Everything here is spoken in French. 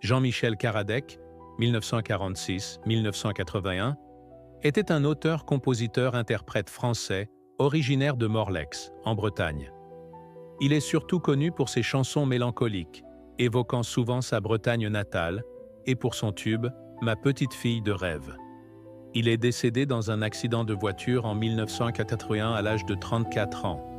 Jean-Michel Karadec, 1946-1981, était un auteur-compositeur-interprète français originaire de Morlex, en Bretagne. Il est surtout connu pour ses chansons mélancoliques, évoquant souvent sa Bretagne natale, et pour son tube « Ma petite fille de rêve ». Il est décédé dans un accident de voiture en 1981 à l'âge de 34 ans.